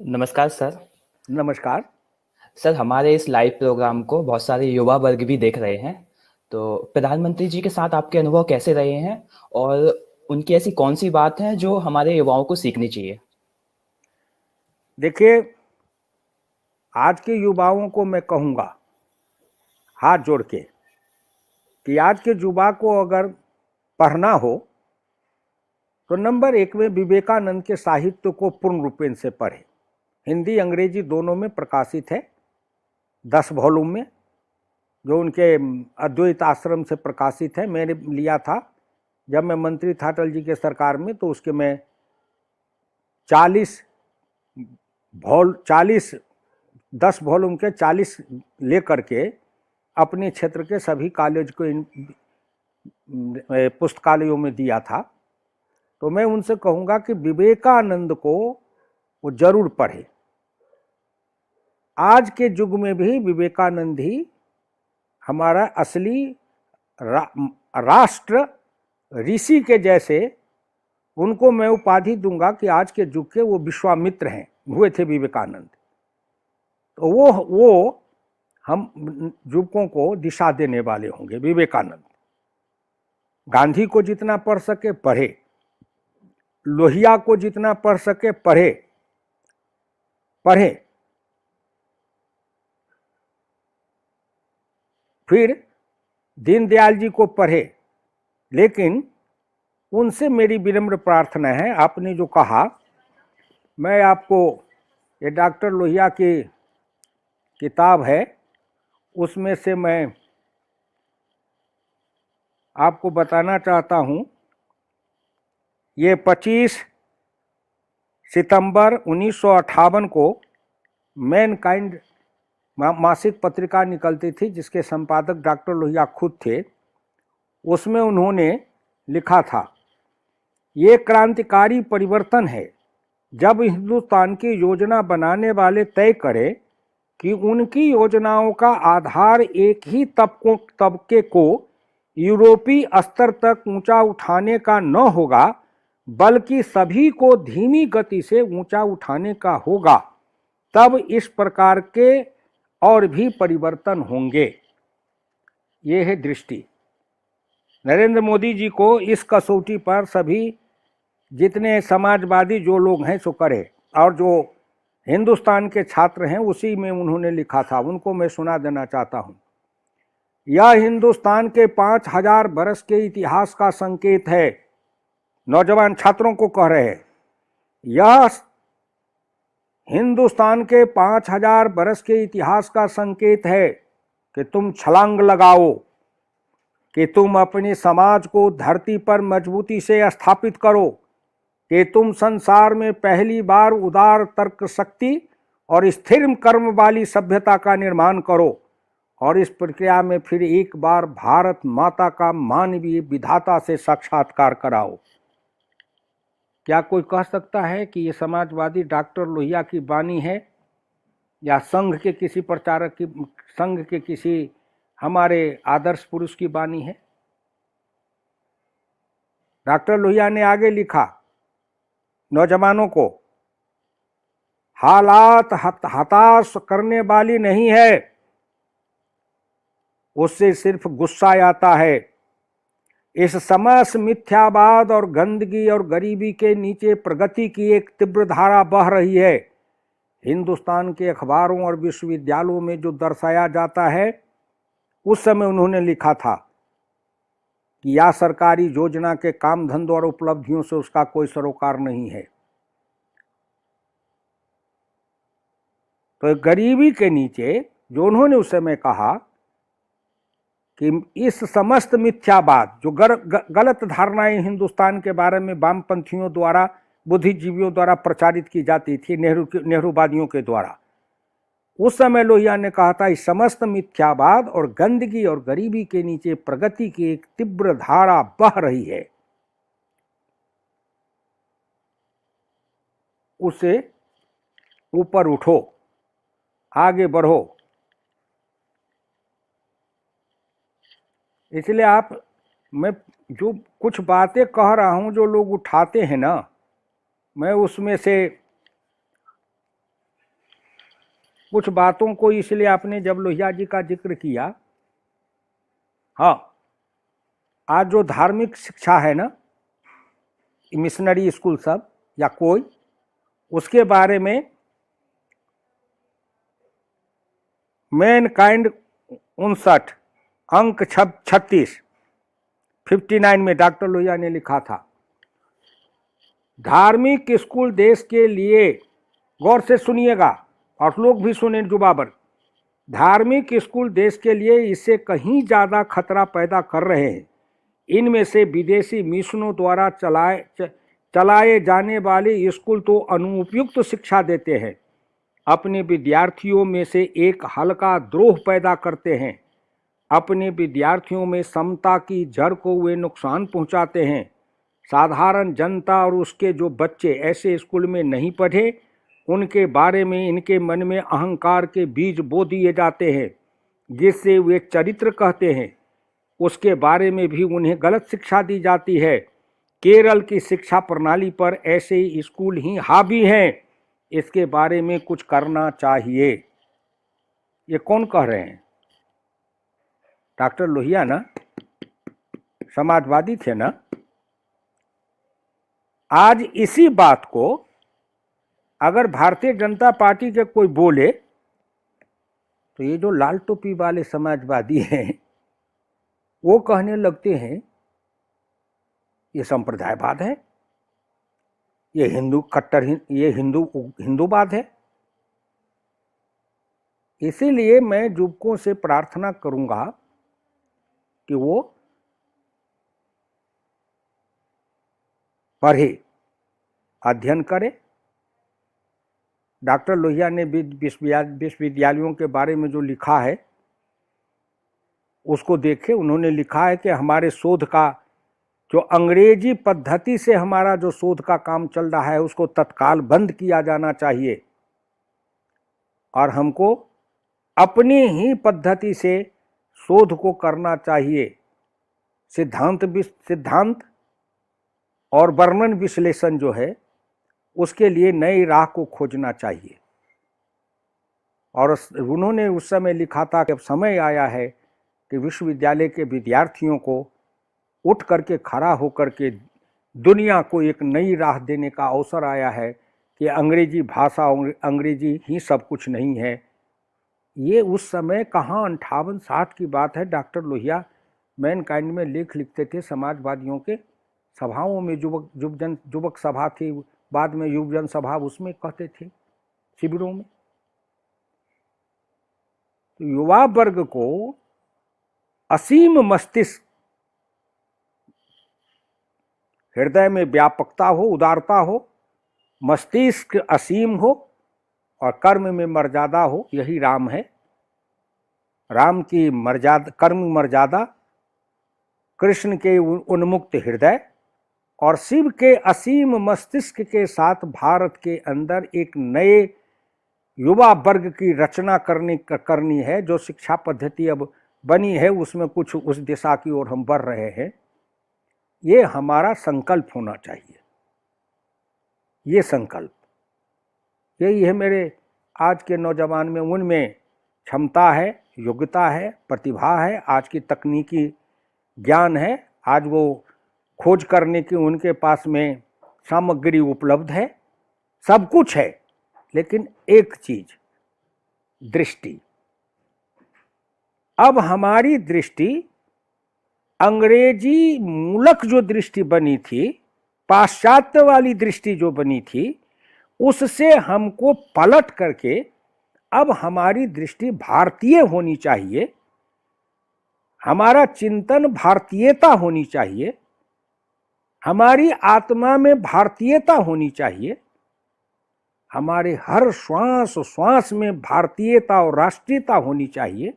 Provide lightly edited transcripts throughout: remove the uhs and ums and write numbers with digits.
नमस्कार सर। नमस्कार। सर, हमारे इस लाइव प्रोग्राम को बहुत सारे युवा वर्ग भी देख रहे हैं। तो प्रधानमंत्री जी के साथ आपके अनुभव कैसे रहे हैं और उनकी ऐसी कौन सी बात है जो हमारे युवाओं को सीखनी चाहिए? देखिए, आज के युवाओं को मैं कहूँगा हाथ जोड़ के कि आज के युवा को अगर पढ़ना हो तो नंबर एक में विवेकानंद के साहित्य को पूर्ण रूपेण से पढ़े। हिंदी अंग्रेजी दोनों में प्रकाशित है, 10 वॉल्यूम में, जो उनके अद्वैत आश्रम से प्रकाशित है। मैंने लिया था जब मैं मंत्री था अटल जी के सरकार में, तो उसके मैं 40 10 वॉल्यूम के 40 लेकर के अपने क्षेत्र के सभी कॉलेज को पुस्तकालयों में दिया था। तो मैं उनसे कहूँगा कि विवेकानंद को वो जरूर पढ़े। आज के युग में भी विवेकानंद ही हमारा असली राष्ट्र ऋषि के जैसे, उनको मैं उपाधि दूंगा कि आज के युग के वो विश्वामित्र हैं, हुए थे विवेकानंद। तो वो हम युवकों को दिशा देने वाले होंगे। विवेकानंद, गांधी को जितना पढ़ सके पढ़े, लोहिया को जितना पढ़ सके पढ़े पढ़े, फिर दीनदयाल जी को पढ़े। लेकिन उनसे मेरी विनम्र प्रार्थना है, आपने जो कहा, मैं आपको ये डॉक्टर लोहिया की किताब है, उसमें से मैं आपको बताना चाहता हूँ। ये 25 सितंबर 1958 को मैनकाइंड मासिक पत्रिका निकलती थी, जिसके संपादक डॉक्टर लोहिया खुद थे। उसमें उन्होंने लिखा था, ये क्रांतिकारी परिवर्तन है जब हिंदुस्तान की योजना बनाने वाले तय करें कि उनकी योजनाओं का आधार एक ही तबके को यूरोपीय स्तर तक ऊंचा उठाने का न होगा, बल्कि सभी को धीमी गति से ऊंचा उठाने का होगा। तब इस प्रकार के और भी परिवर्तन होंगे। ये है दृष्टि। नरेंद्र मोदी जी को इस कसौटी पर सभी जितने समाजवादी जो लोग हैं सो करें, और जो हिंदुस्तान के छात्र हैं उसी में उन्होंने लिखा था, उनको मैं सुना देना चाहता हूं। यह हिंदुस्तान के 5000 बरस के इतिहास का संकेत है। नौजवान छात्रों को कह रहे हैं, यह हिंदुस्तान के 5000 बरस के इतिहास का संकेत है कि तुम छलांग लगाओ, कि तुम अपने समाज को धरती पर मजबूती से स्थापित करो, कि तुम संसार में पहली बार उदार तर्क शक्ति और स्थिर कर्म वाली सभ्यता का निर्माण करो, और इस प्रक्रिया में फिर एक बार भारत माता का मानवीय विधाता से साक्षात्कार कराओ। क्या कोई कह सकता है कि ये समाजवादी डॉक्टर लोहिया की वाणी है या संघ के किसी प्रचारक की, संघ के किसी हमारे आदर्श पुरुष की वाणी है? डॉक्टर लोहिया ने आगे लिखा, नौजवानों को हालात हताश करने वाली नहीं है, उससे सिर्फ गुस्सा आता है। इस समस्त मिथ्यावाद और गंदगी और गरीबी के नीचे प्रगति की एक तीव्र धारा बह रही है। हिंदुस्तान के अखबारों और विश्वविद्यालयों में जो दर्शाया जाता है, उस समय उन्होंने लिखा था कि या सरकारी योजना के काम धंधों और उपलब्धियों से उसका कोई सरोकार नहीं है। तो गरीबी के नीचे जो उन्होंने उस समय कहा कि इस समस्त मिथ्यावाद, जो गलत धारणाएं हिंदुस्तान के बारे में वामपंथियों द्वारा, बुद्धिजीवियों द्वारा प्रचारित की जाती थी, नेहरूवादियों के द्वारा, उस समय लोहिया ने कहा था, इस समस्त मिथ्यावाद और गंदगी और गरीबी के नीचे प्रगति की एक तीव्र धारा बह रही है, उससे ऊपर उठो, आगे बढ़ो। इसलिए मैं जो कुछ बातें कह रहा हूं, जो लोग उठाते हैं ना, मैं उसमें से कुछ बातों को, इसलिए आपने जब लोहिया जी का जिक्र किया, हाँ, आज जो धार्मिक शिक्षा है ना, मिशनरी स्कूल सब या कोई, उसके बारे में मैनकाइंड 59 अंक 59 में डॉक्टर लोहिया ने लिखा था, धार्मिक स्कूल देश के लिए, गौर से सुनिएगा और लोग भी सुने युवा वर्ग, धार्मिक स्कूल देश के लिए इससे कहीं ज़्यादा खतरा पैदा कर रहे हैं। इनमें से विदेशी मिशनों द्वारा चलाए जाने वाले स्कूल तो अनुपयुक्त शिक्षा देते हैं, अपने विद्यार्थियों में से एक हल्का द्रोह पैदा करते हैं, अपने विद्यार्थियों में समता की जड़ को वे नुकसान पहुंचाते हैं। साधारण जनता और उसके जो बच्चे ऐसे स्कूल में नहीं पढ़े, उनके बारे में इनके मन में अहंकार के बीज बो दिए जाते हैं, जिससे वे चरित्र कहते हैं, उसके बारे में भी उन्हें गलत शिक्षा दी जाती है। केरल की शिक्षा प्रणाली पर ऐसे ही स्कूल ही हावी हैं, इसके बारे में कुछ करना चाहिए। ये कौन कह रहे हैं? डॉक्टर लोहिया ना, समाजवादी थे ना। आज इसी बात को अगर भारतीय जनता पार्टी के कोई बोले तो ये जो लाल टोपी वाले समाजवादी हैं वो कहने लगते हैं ये संप्रदायवाद है, ये हिंदू कट्टर, ये हिंदूवाद है। इसीलिए मैं युवकों से प्रार्थना करूंगा कि वो पढ़े, अध्ययन करें। डॉक्टर लोहिया ने विश्वविद्यालयों के बारे में जो लिखा है उसको देखें। उन्होंने लिखा है कि हमारे शोध का जो अंग्रेजी पद्धति से हमारा जो शोध का काम चल रहा है उसको तत्काल बंद किया जाना चाहिए और हमको अपनी ही पद्धति से शोध को करना चाहिए। सिद्धांत और वर्णन विश्लेषण जो है उसके लिए नई राह को खोजना चाहिए। और उन्होंने उस समय लिखा था कि अब समय आया है कि विश्वविद्यालय के विद्यार्थियों को उठ करके खड़ा होकर के दुनिया को एक नई राह देने का अवसर आया है कि अंग्रेजी भाषा, अंग्रेजी ही सब कुछ नहीं है। ये उस समय कहाँ 58-60 की बात है। डॉक्टर लोहिया मैनकाइंड में लेख लिखते थे, समाजवादियों के सभाओं में, युवक सभा थी, बाद में युवजन सभा, उसमें कहते थे, शिविरों में। तो युवा वर्ग को असीम मस्तिष्क, हृदय में व्यापकता हो, उदारता हो, मस्तिष्क असीम हो और कर्म में मर्यादा हो, यही राम है। राम की मर्यादा, कर्म मर्यादा, कृष्ण के उन्मुक्त हृदय और शिव के असीम मस्तिष्क के साथ भारत के अंदर एक नए युवा वर्ग की रचना करनी है। जो शिक्षा पद्धति अब बनी है उसमें कुछ उस दिशा की ओर हम बढ़ रहे हैं। ये हमारा संकल्प होना चाहिए। ये संकल्प यही है मेरे आज के नौजवान में, उनमें क्षमता है, योग्यता है, प्रतिभा है, आज की तकनीकी ज्ञान है, आज वो खोज करने की उनके पास में सामग्री उपलब्ध है, सब कुछ है। लेकिन एक चीज, दृष्टि। अब हमारी दृष्टि अंग्रेजी मूलक जो दृष्टि बनी थी, पाश्चात्य वाली दृष्टि जो बनी थी, उससे हमको पलट करके अब हमारी दृष्टि भारतीय होनी चाहिए। हमारा चिंतन भारतीयता होनी चाहिए, हमारी आत्मा में भारतीयता होनी चाहिए, हमारे हर श्वास श्वास में भारतीयता और राष्ट्रीयता होनी चाहिए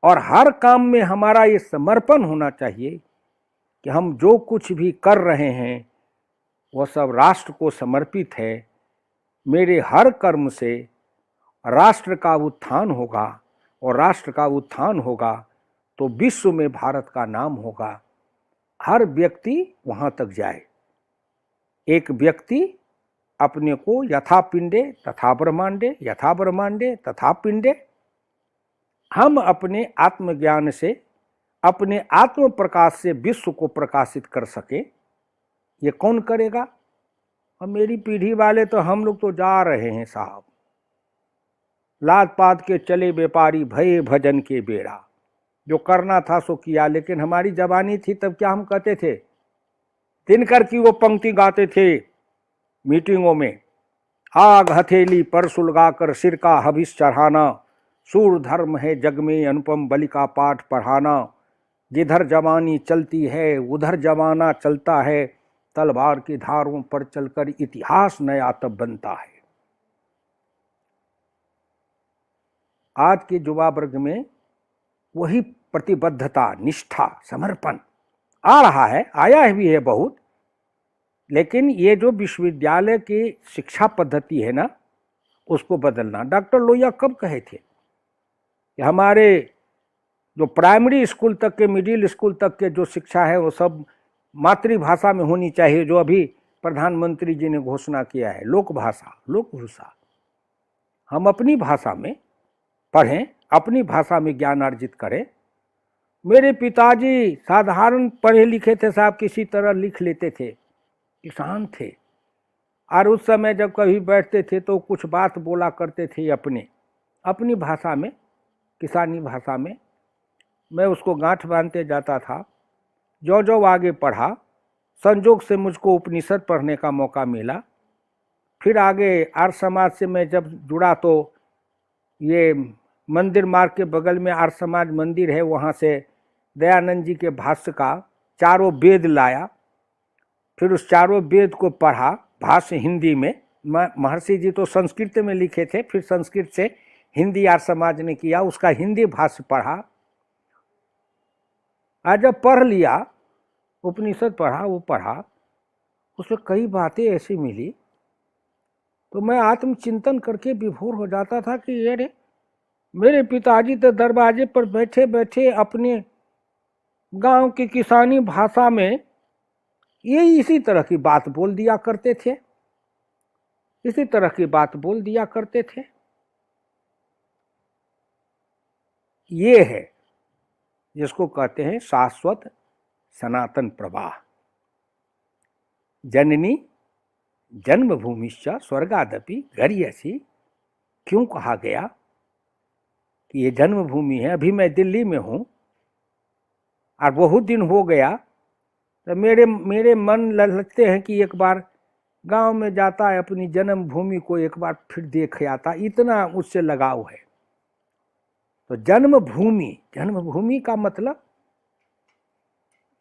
और हर काम में हमारा ये समर्पण होना चाहिए कि हम जो कुछ भी कर रहे हैं वह सब राष्ट्र को समर्पित है। मेरे हर कर्म से राष्ट्र का उत्थान होगा और राष्ट्र का उत्थान होगा तो विश्व में भारत का नाम होगा। हर व्यक्ति वहाँ तक जाए। एक व्यक्ति अपने को यथा पिंडे तथा ब्रह्मांडे, यथा ब्रह्मांडे तथा पिंडे, हम अपने आत्मज्ञान से, अपने आत्म प्रकाश से विश्व को प्रकाशित कर सके, ये कौन करेगा? और मेरी पीढ़ी वाले तो हम लोग तो जा रहे हैं साहब, लात पात के चले व्यापारी भये भजन के बेड़ा। जो करना था सो किया, लेकिन हमारी जवानी थी तब क्या हम कहते थे? दिनकर की वो पंक्ति गाते थे मीटिंगों में, आग हथेली पर सुलगाकर सिर का हविष चढ़ाना, सूर धर्म है जग में अनुपम बलि का पाठ पढ़ाना, जिधर जवानी चलती है उधर जमाना चलता है, तलवार की धारों पर चलकर इतिहास नया तब बनता है। आज के युवा वर्ग में वही प्रतिबद्धता, निष्ठा, समर्पण आ रहा है, आया भी है बहुत, लेकिन ये जो विश्वविद्यालय की शिक्षा पद्धति है ना, उसको बदलना। डॉक्टर लोहिया कब कहे थे कि हमारे जो प्राइमरी स्कूल तक के, मिडिल स्कूल तक के जो शिक्षा है वो सब मातृभाषा में होनी चाहिए, जो अभी प्रधानमंत्री जी ने घोषणा किया है, लोक भाषा, लोकभाषा। हम अपनी भाषा में पढ़ें, अपनी भाषा में ज्ञान अर्जित करें। मेरे पिताजी साधारण पढ़े लिखे थे साहब, किसी तरह लिख लेते थे, किसान थे, और उस समय जब कभी बैठते थे तो कुछ बात बोला करते थे अपनी भाषा में, किसानी भाषा में। मैं उसको गांठ बांधते जाता था। जो जो आगे पढ़ा, संजोग से मुझको उपनिषद पढ़ने का मौका मिला। फिर आगे आर्य समाज से मैं जब जुड़ा तो ये मंदिर मार्ग के बगल में आर्य समाज मंदिर है, वहाँ से दयानंद जी के भाष्य का चारों वेद लाया। फिर उस चारों वेद को पढ़ा भाष्य हिंदी में। महर्षि जी तो संस्कृत में लिखे थे, फिर संस्कृत से हिंदी आर्य समाज ने किया, उसका हिंदी भाष्य पढ़ा। आज जब पढ़ लिया, उपनिषद पढ़ा, वो पढ़ा, उसमें कई बातें ऐसी मिली तो मैं आत्मचिंतन करके विभोर हो जाता था कि ये रे, मेरे पिताजी तो दरवाजे पर बैठे बैठे अपने गांव की किसानी भाषा में ये इसी तरह की बात बोल दिया करते थे, इसी तरह की बात बोल दिया करते थे। ये है जिसको कहते हैं शाश्वत सनातन प्रवाह। जननी जन्मभूमिश्च स्वर्गादपि गरीयसी, क्यों कहा गया कि ये जन्मभूमि है? अभी मैं दिल्ली में हूँ और बहुत दिन हो गया, तो मेरे मन ललचते हैं कि एक बार गांव में जाता है, अपनी जन्मभूमि को एक बार फिर देख आता, इतना उससे लगाव है। तो जन्मभूमि, जन्मभूमि का मतलब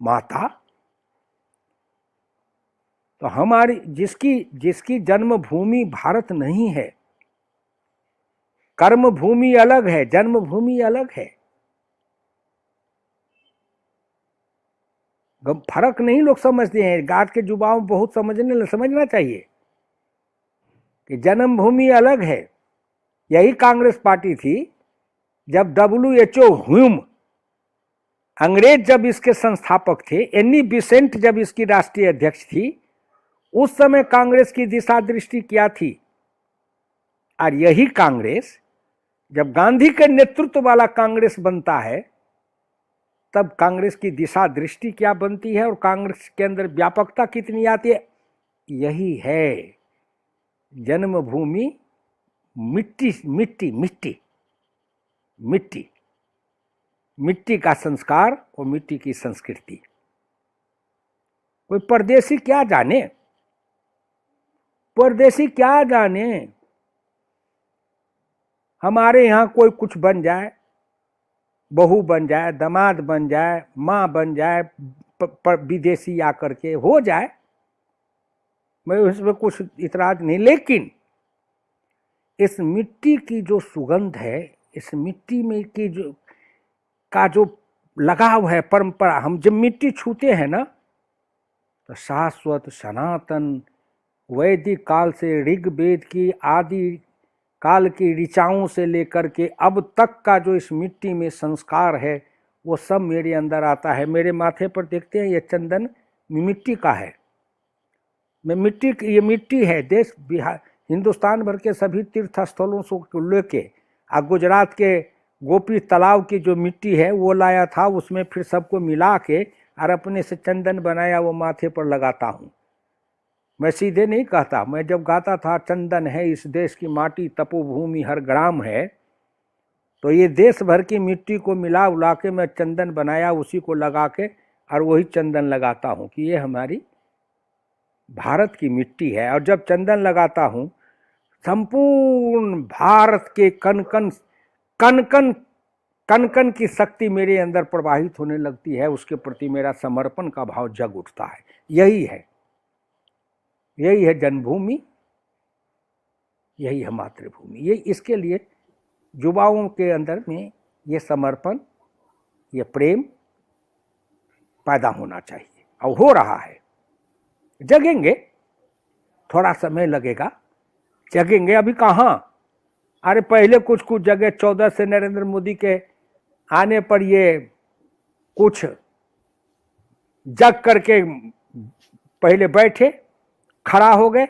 माता। तो हमारी जिसकी जन्मभूमि भारत नहीं है, कर्मभूमि अलग है, जन्मभूमि अलग है। फर्क नहीं लोग समझते हैं, आज के युवाओं बहुत समझना चाहिए कि जन्मभूमि अलग है। यही कांग्रेस पार्टी थी जब WHO ह्यूम, अंग्रेज जब इसके संस्थापक थे, एनी बिसेंट जब इसकी राष्ट्रीय अध्यक्ष थी, उस समय कांग्रेस की दिशा दृष्टि क्या थी। और यही कांग्रेस जब गांधी के नेतृत्व वाला कांग्रेस बनता है, तब कांग्रेस की दिशा दृष्टि क्या बनती है और कांग्रेस के अंदर व्यापकता कितनी आती है। यही है जन्मभूमि, मिट्टी मिट्टी मिट्टी मिट्टी मिट्टी का संस्कार और मिट्टी की संस्कृति। कोई परदेसी क्या जाने, परदेसी क्या जाने। हमारे यहाँ कोई कुछ बन जाए, बहू बन जाए, दामाद बन जाए, माँ बन जाए, विदेशी आकर के हो जाए, मैं उसमें कुछ इतराज नहीं, लेकिन इस मिट्टी की जो सुगंध है, इस मिट्टी में की जो लगाव है, परंपरा, हम जब मिट्टी छूते हैं ना, तो शाश्वत सनातन वैदिक काल से ऋग्वेद की आदि काल की ऋचाओं से लेकर के अब तक का जो इस मिट्टी में संस्कार है, वो सब मेरे अंदर आता है। मेरे माथे पर देखते हैं ये चंदन मिट्टी का है, में मिट्टी, ये मिट्टी है, देश बिहार हिंदुस्तान भर के सभी तीर्थ स्थलों से लेके गुजरात के गोपी तालाब की जो मिट्टी है वो लाया था, उसमें फिर सबको मिला के और अपने से चंदन बनाया, वो माथे पर लगाता हूँ। मैं सीधे नहीं कहता, मैं जब गाता था चंदन है इस देश की माटी, तपोभूमि हर ग्राम है, तो ये देश भर की मिट्टी को मिला उला के मैं चंदन बनाया, उसी को लगा के और वही चंदन लगाता हूँ कि ये हमारी भारत की मिट्टी है। और जब चंदन लगाता हूँ, संपूर्ण भारत के कण कण कण कण कण कण की शक्ति मेरे अंदर प्रवाहित होने लगती है, उसके प्रति मेरा समर्पण का भाव जग उठता है। यही है जन्मभूमि, यही है मातृभूमि। ये इसके लिए युवाओं के अंदर में ये समर्पण, ये प्रेम पैदा होना चाहिए, और हो रहा है। जगेंगे, थोड़ा समय लगेगा, जगेंगे। अभी कहाँ, अरे पहले कुछ जगह 14 से नरेंद्र मोदी के आने पर ये कुछ जग करके पहले बैठे, खड़ा हो गए,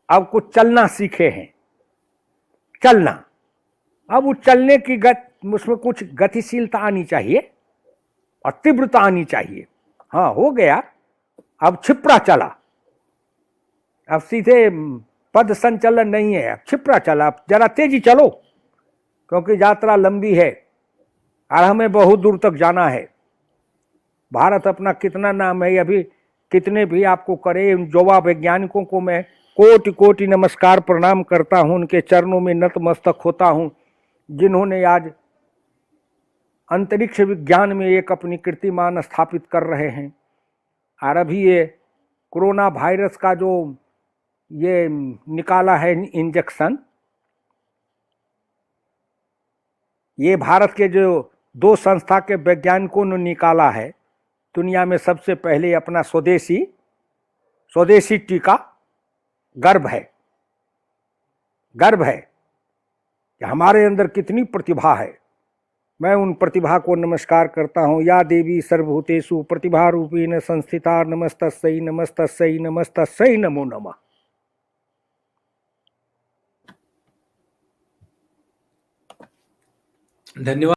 अब कुछ चलना सीखे हैं, चलना। अब उस चलने की उसमें कुछ गतिशीलता आनी चाहिए और तीव्रता आनी चाहिए। हाँ, हो गया, अब छिपरा चला, अब सीधे पद संचलन नहीं है, अब छिपरा चला, अब जरा तेजी चलो, क्योंकि यात्रा लंबी है और हमें बहुत दूर तक जाना है। भारत अपना कितना नाम है, अभी कितने भी आपको करे, उन युवा वैज्ञानिकों को मैं कोटि कोटि नमस्कार प्रणाम करता हूं, उनके चरणों में नतमस्तक होता हूं, जिन्होंने आज अंतरिक्ष विज्ञान में एक अपनी कीर्तिमान स्थापित कर रहे हैं। और अभी ये कोरोना वायरस का जो ये निकाला है इंजेक्शन, ये भारत के जो 2 संस्था के वैज्ञानिकों ने निकाला है, दुनिया में सबसे पहले अपना स्वदेशी टीका। गर्व है कि हमारे अंदर कितनी प्रतिभा है। मैं उन प्रतिभा को नमस्कार करता हूँ। या देवी सर्वभूतेषु प्रतिभा रूपेण संस्थिता नमस्तस्यै नमस्तस्यै नमस्तस्यै नमो नमः। धन्यवाद।